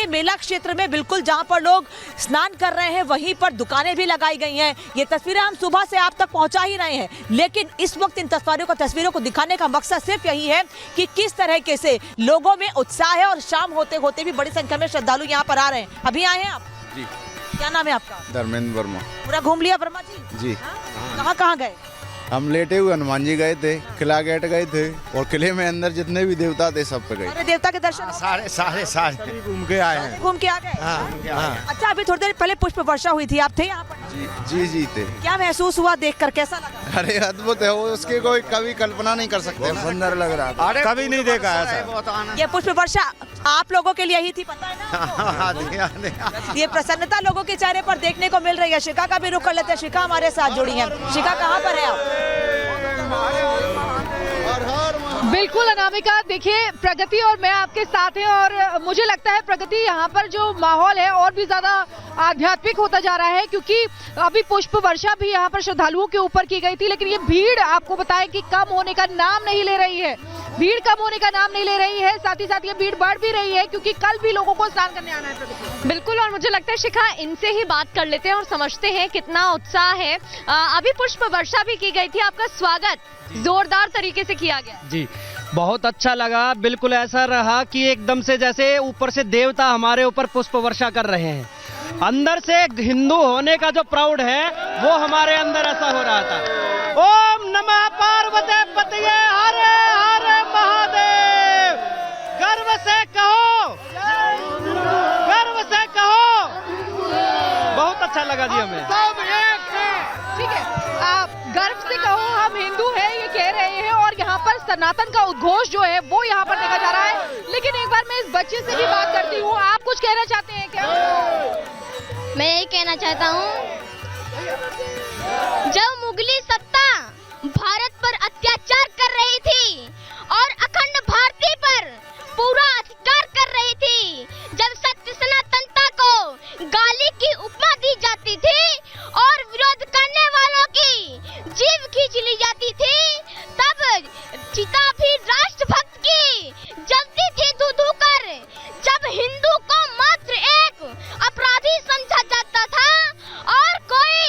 मेला क्षेत्र में बिल्कुल जहां पर लोग स्नान कर रहे हैं वहीं पर दुकानें भी लगाई गई हैं। ये तस्वीरें हम सुबह से आप तक पहुंचा ही रहे हैं, लेकिन इस वक्त इन तस्वीरों को दिखाने का मकसद सिर्फ यही है कि किस तरीके से लोगों में उत्साह है और शाम होते होते भी बड़ी संख्या में श्रद्धालु यहाँ पर आ रहे हैं। अभी आए हैं आप जी। क्या नाम है आपका? धर्मेंद्र वर्मा। पूरा घूम लिया वर्मा जी? जी। कहाँ गए? हम लेटे हुए हनुमान जी गए थे, किला गेट गए थे और किले में अंदर जितने भी देवता थे सब पे गए। अरे देवता के दर्शन सारे घूम के आए हैं। घूम के आ गए? अच्छा, अभी थोड़ी देर पहले पुष्प वर्षा हुई थी, आप थे यहाँ पर? जी थे। क्या महसूस हुआ देखकर, कैसा लगा? अरे अद्भुत है, वो उसकी कोई कभी कल्पना नहीं कर सकते। सुंदर लग रहा था, कभी नहीं देखा ऐसा। ये पुष्प वर्षा आप लोगों के लिए ही थी, पता है ना? ये प्रसन्नता लोगों के चेहरे पर देखने को मिल रही है। शिखा का भी रुख कर लेते हैं। शिखा हमारे साथ जुड़ी है। शिखा, कहाँ पर है आप? बिल्कुल अनामिका, देखिए प्रगति और मैं आपके साथ हैं और मुझे लगता है प्रगति यहाँ पर जो माहौल है और भी ज्यादा आध्यात्मिक होता जा रहा है, क्योंकि अभी पुष्प वर्षा भी यहाँ पर श्रद्धालुओं के ऊपर की गई थी, लेकिन ये भीड़ आपको बताएं कि कम होने का नाम नहीं ले रही है। भीड़ कम होने का नाम नहीं ले रही है, साथ ही साथ ये भीड़ बढ़ भी रही है क्योंकि कल भी लोगों को स्नान करने आना है। बिल्कुल, और मुझे लगता है शिखा इनसे ही बात कर लेते हैं और समझते हैं कितना उत्साह है। अभी पुष्प वर्षा भी की गई थी, आपका स्वागत जोरदार तरीके से किया गया। जी, बहुत अच्छा लगा। बिल्कुल ऐसा रहा कि एकदम से जैसे ऊपर से देवता हमारे ऊपर पुष्प वर्षा कर रहे हैं। अंदर से हिंदू होने का जो प्राउड है वो हमारे अंदर ऐसा हो रहा था। ओम नमः पार्वती पतये हर हर महादेव। गर्व से कहो, गर्व से कहो। बहुत अच्छा लगा जी हमें। ठीक है, आप गर्व से कहो हम हिंदू हैं, ये कह रहे हैं और यहाँ पर सनातन का उद्घोष जो है वो यहाँ पर देखा जा रहा है। लेकिन एक बार मैं इस बच्चे से भी बात करती हूँ, आप कुछ कहना चाहते हैं क्या? मैं यही कहना चाहता हूँ, जब मुगली सत्ता भारत पर अत्याचार कर रही थी और अखंड भारती पर पूरा अधिकार कर रही थी, जब सत्य सनातनता को गाली की उपमा दी जाती थी और विरोध करने वालों की जीभ खींच ली जाती थी, तब चिता भी राष्ट्रभक्त की जलती थी धू-धू कर। जब हिंदू को मात्र एक अपराधी समझा जाता था और कोई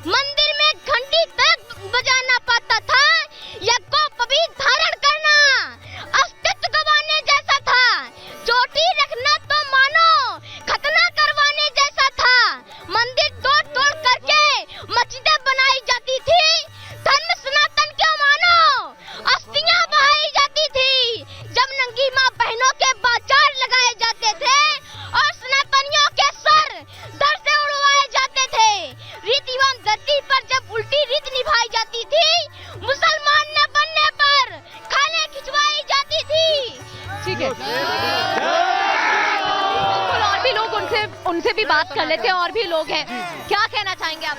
मंदिर में घंटी तक बजा ना पाता था, या को पवित्र धारण करना अस्तित्व गंवाने जैसा था, चोटी रखना तो मानो खतना करवाने जैसा था। मंदिर तोड़ करके मस्जिदें बनाई जाती थी, धर्म सनातन क्यों मानो अस्थियां बहाई जाती थी। जब नंगी मां बहनों के बाजार लगाए जाते थे और सनातनियों के सर धड़ से उड़वाए जाते थे, रीति एवं धरती पर जब उल्टी रीत निभाई जाती थी, मुसलमान न बनने पर खाने खिंचवाई जाती थी। ठीक है, और भी लोग उनसे भी बात कर लेते हैं। और भी लोग हैं, क्या कहना चाहेंगे आप?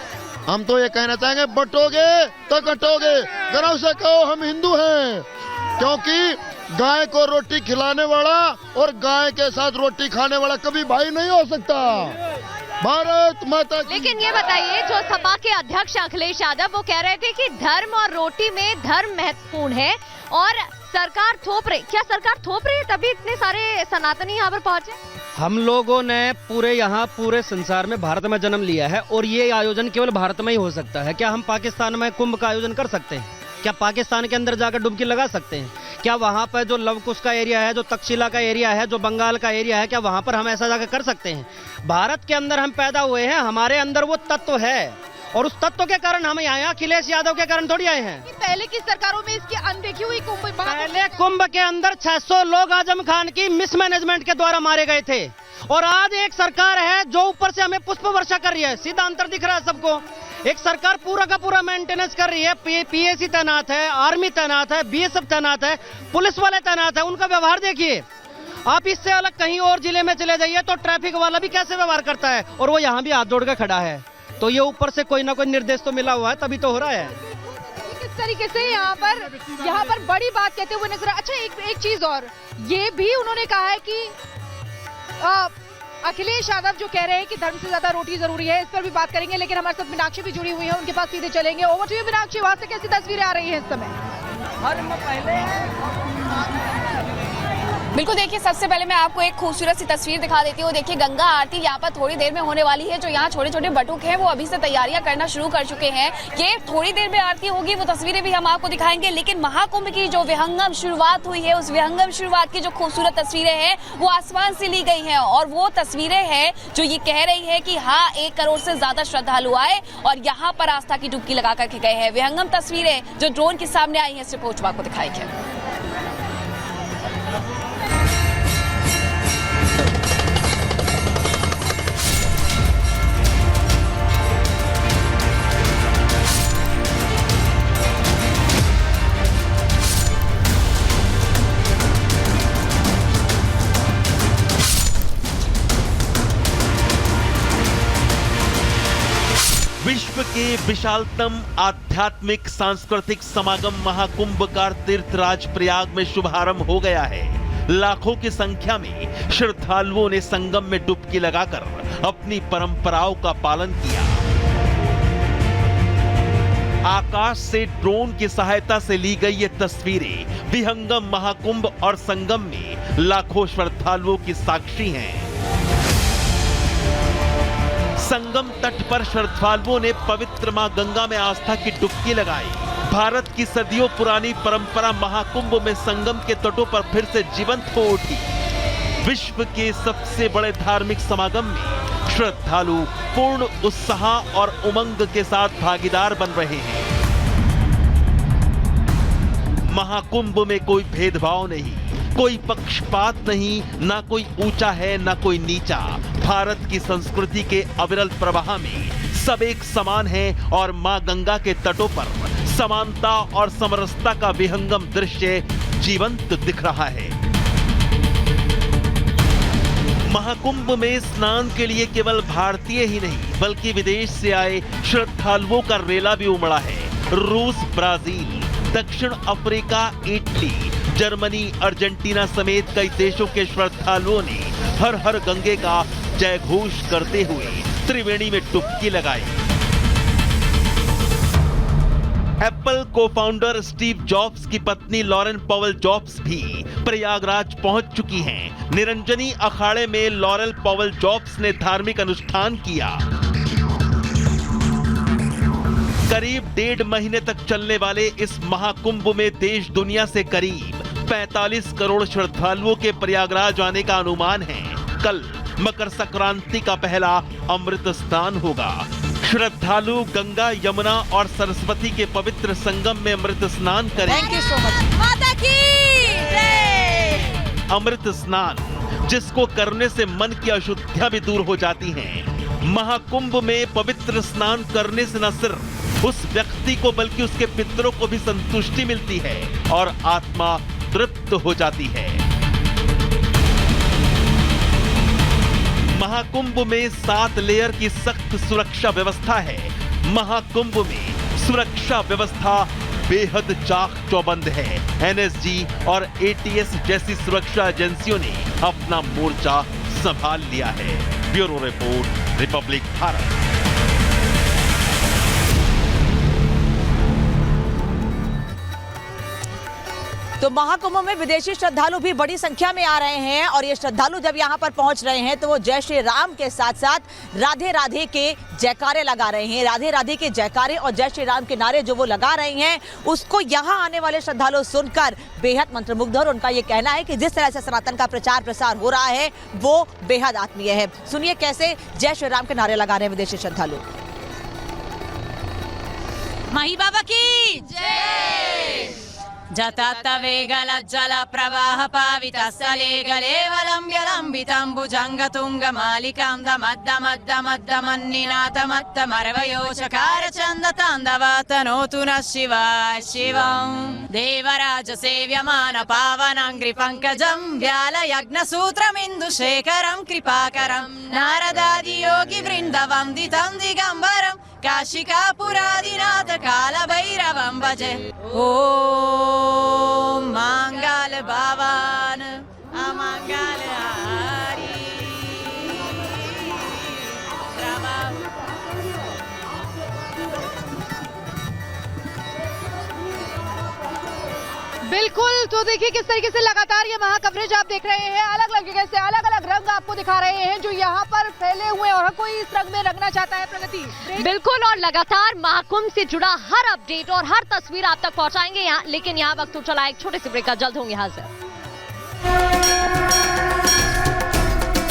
हम तो ये कहना चाहेंगे, बटोगे तो कटोगे, गर्व से कहो हम हिंदू हैं, क्योंकि गाय को रोटी खिलाने वाला और गाय के साथ रोटी खाने वाला कभी भाई नहीं हो सकता। भारत माता की। लेकिन ये बताइए, जो सपा के अध्यक्ष अखिलेश यादव वो कह रहे थे कि धर्म और रोटी में धर्म महत्वपूर्ण है और सरकार थोप रही, क्या सरकार थोप रही है तभी इतने सारे सनातनी यहाँ पर पहुंचे? हम लोगों ने पूरे संसार में भारत में जन्म लिया है और ये आयोजन केवल भारत में ही हो सकता है। क्या हम पाकिस्तान में कुंभ का आयोजन कर सकते हैं? क्या पाकिस्तान के अंदर जाकर डुबकी लगा सकते हैं? क्या वहाँ पर जो लवकुश का एरिया है, जो तक्षशिला का एरिया है, जो बंगाल का एरिया है, क्या वहाँ पर हम ऐसा जाकर कर सकते हैं? भारत के अंदर हम पैदा हुए हैं, हमारे अंदर वो तत्व है और उस तत्व के कारण हम यहाँ अखिलेश यादव के कारण थोड़ी आए हैं। पहले की सरकारों में इसकी अनदेखी हुई। पहले कुंभ के अंदर 600 लोग आजम खान की मिसमैनेजमेंट के द्वारा मारे गए थे और आज एक सरकार है जो ऊपर से हमें पुष्प वर्षा कर रही है। सीधा अंतर दिख रहा है सबको। एक सरकार पूरा का पूरा मेंटेनेंस कर रही है, पीएसी तैनात है, आर्मी तैनात है, बीएसएफ तैनात है, पुलिस वाले तैनात है। उनका व्यवहार देखिए आप। इससे अलग कहीं और जिले में चले जाइए तो ट्रैफिक वाला भी कैसे व्यवहार करता है और वो यहाँ भी हाथ जोड़ कर खड़ा है। तो ये ऊपर से कोई ना कोई निर्देश तो मिला हुआ है, तभी तो हो रहा है। किस तरीके से यहाँ पर बड़ी बात कहते हुए नजर। अच्छा, एक चीज और ये भी उन्होंने कहा है कि अखिलेश यादव जो कह रहे हैं कि धर्म से ज्यादा रोटी जरूरी है, इस पर भी बात करेंगे। लेकिन हमारे साथ मीनाक्षी भी जुड़ी हुई है, उनके पास सीधे चलेंगे। ओवर टू यू मीनाक्षी, वहां से कैसी तस्वीरें आ रही है इस समय? बिल्कुल, देखिए सबसे पहले मैं आपको एक खूबसूरत सी तस्वीर दिखा देती हूँ। देखिए गंगा आरती यहाँ पर थोड़ी देर में होने वाली है। जो यहाँ छोटे छोटे बटुक हैं वो अभी से तैयारियां करना शुरू कर चुके हैं। ये थोड़ी देर में आरती होगी, वो तस्वीरें भी हम आपको दिखाएंगे। लेकिन महाकुंभ की जो विहंगम शुरुआत हुई है, उस विहंगम शुरुआत की जो खूबसूरत तस्वीरें हैं वो आसमान से ली गई हैं। और वो तस्वीरें हैं जो ये कह रही है कि हाँ, 1 करोड़ से ज्यादा श्रद्धालु आए और यहाँ पर आस्था की डुबकी लगा करके गए हैं। विहंगम तस्वीरें जो ड्रोन के सामने आई है, रिपोर्ट में आपको दिखाएंगे। विश्व के विशालतम आध्यात्मिक सांस्कृतिक समागम महाकुंभ का तीर्थराज प्रयाग में शुभारंभ हो गया है। लाखों की संख्या में श्रद्धालुओं ने संगम में डुबकी लगाकर अपनी परंपराओं का पालन किया। आकाश से ड्रोन की सहायता से ली गई ये तस्वीरें विहंगम महाकुंभ और संगम में लाखों श्रद्धालुओं की साक्षी हैं। संगम तट पर श्रद्धालुओं ने पवित्र मां गंगा में आस्था की डुबकी लगाई। भारत की सदियों पुरानी परंपरा महाकुंभ में संगम के तटों पर फिर से जीवंत हो उठी। विश्व के सबसे बड़े धार्मिक समागम में श्रद्धालु पूर्ण उत्साह और उमंग के साथ भागीदार बन रहे हैं। महाकुंभ में कोई भेदभाव नहीं, कोई पक्षपात नहीं, ना कोई ऊंचा है ना कोई नीचा। भारत की संस्कृति के अविरल प्रवाह में सब एक समान हैं और मां गंगा के तटों पर समानता और समरसता का विहंगम दृश्य जीवंत दिख रहा है। महाकुंभ में स्नान के लिए केवल भारतीय ही नहीं बल्कि विदेश से आए श्रद्धालुओं का रेला भी उमड़ा है। रूस, ब्राजील, दक्षिण अफ्रीका, इटली, जर्मनी, अर्जेंटीना समेत कई देशों के श्रद्धालुओं ने हर हर गंगे का जय घोष करते हुए त्रिवेणी में डुबकी लगाई। एप्पल को फाउंडर स्टीव जॉब्स की पत्नी लॉरेन पॉवेल जॉब्स भी प्रयागराज पहुंच चुकी हैं। निरंजनी अखाड़े में लॉरेन पॉवेल जॉब्स ने धार्मिक अनुष्ठान किया। करीब 1.5 महीने तक चलने वाले इस महाकुंभ में देश दुनिया से करीब 45 करोड़ श्रद्धालुओं के प्रयागराज आने का अनुमान है। कल मकर संक्रांति का पहला अमृत स्नान होगा। श्रद्धालु गंगा, यमुना और सरस्वती के पवित्र संगम में अमृत स्नान करेंगे। Thank you so much. माता की जय। अमृत स्नान जिसको करने से मन की अशुद्धियां भी दूर हो जाती हैं। महाकुंभ में पवित्र स्नान करने से न सिर्फ उस व्यक्ति को बल्कि उसके पितरों को भी संतुष्टि मिलती है और आत्मा तृप्त हो जाती है। महाकुंभ में 7 लेयर की सख्त सुरक्षा व्यवस्था है। महाकुंभ में सुरक्षा व्यवस्था बेहद चाक चौबंद है। एनएसजी और एटीएस जैसी सुरक्षा एजेंसियों ने अपना मोर्चा संभाल लिया है। Bureau report, Republic Bharat. तो महाकुंभ में विदेशी श्रद्धालु भी बड़ी संख्या में आ रहे हैं और ये श्रद्धालु जब यहाँ पर पहुंच रहे हैं तो वो जय श्री राम के साथ साथ राधे राधे के जयकारे लगा रहे हैं। राधे राधे के जयकारे और जय श्री राम के नारे जो वो लगा रहे हैं उसको यहाँ आने वाले श्रद्धालु सुनकर बेहद मंत्रमुग्ध। और उनका ये कहना है कि जिस तरह से सनातन का प्रचार प्रसार हो रहा है वो बेहद आत्मीय है। सुनिए कैसे जय श्री राम के नारे लगा रहे हैं विदेशी श्रद्धालु। माही बाबा की जय। जतत्तवेगलज्जलप्रवाह पावितस्थले गलेवलम्ब्यलम्बितम्बुजङ्गतुङ्गमालिकां दमद्दमद्दमद्दमन्निनाथमत्तमरवयोचकारचन्दताण्डवतनोतु नः शिवाय शिवं। देवराजसेव्यमानपावनाङ्घ्रिपङ्कजं व्यालयज्ञसूत्रमिन्दुशेखरं कृपाकरं नारदादियोगिवृन्दवन्दितं दिगम्बरं काशिकापुरादिनाथ कालभैरवं भजे। ओम मंगल भवन अमंगल हारी। बिल्कुल, तो देखिए किस तरीके से लगातार ये महा कवरेज आप देख रहे हैं, अलग अलग जगह से अलग अलग रंग आपको दिखा रहे हैं जो यहाँ पर फैले हुए और कोई इस रंग में रंगना चाहता है। प्रगति बिल्कुल, और लगातार महाकुंभ से जुड़ा हर अपडेट और हर तस्वीर आप तक पहुंचाएंगे यहाँ, लेकिन यहाँ वक्त तो चला एक छोटे से ब्रेक का, जल्द होंगे हाजिर।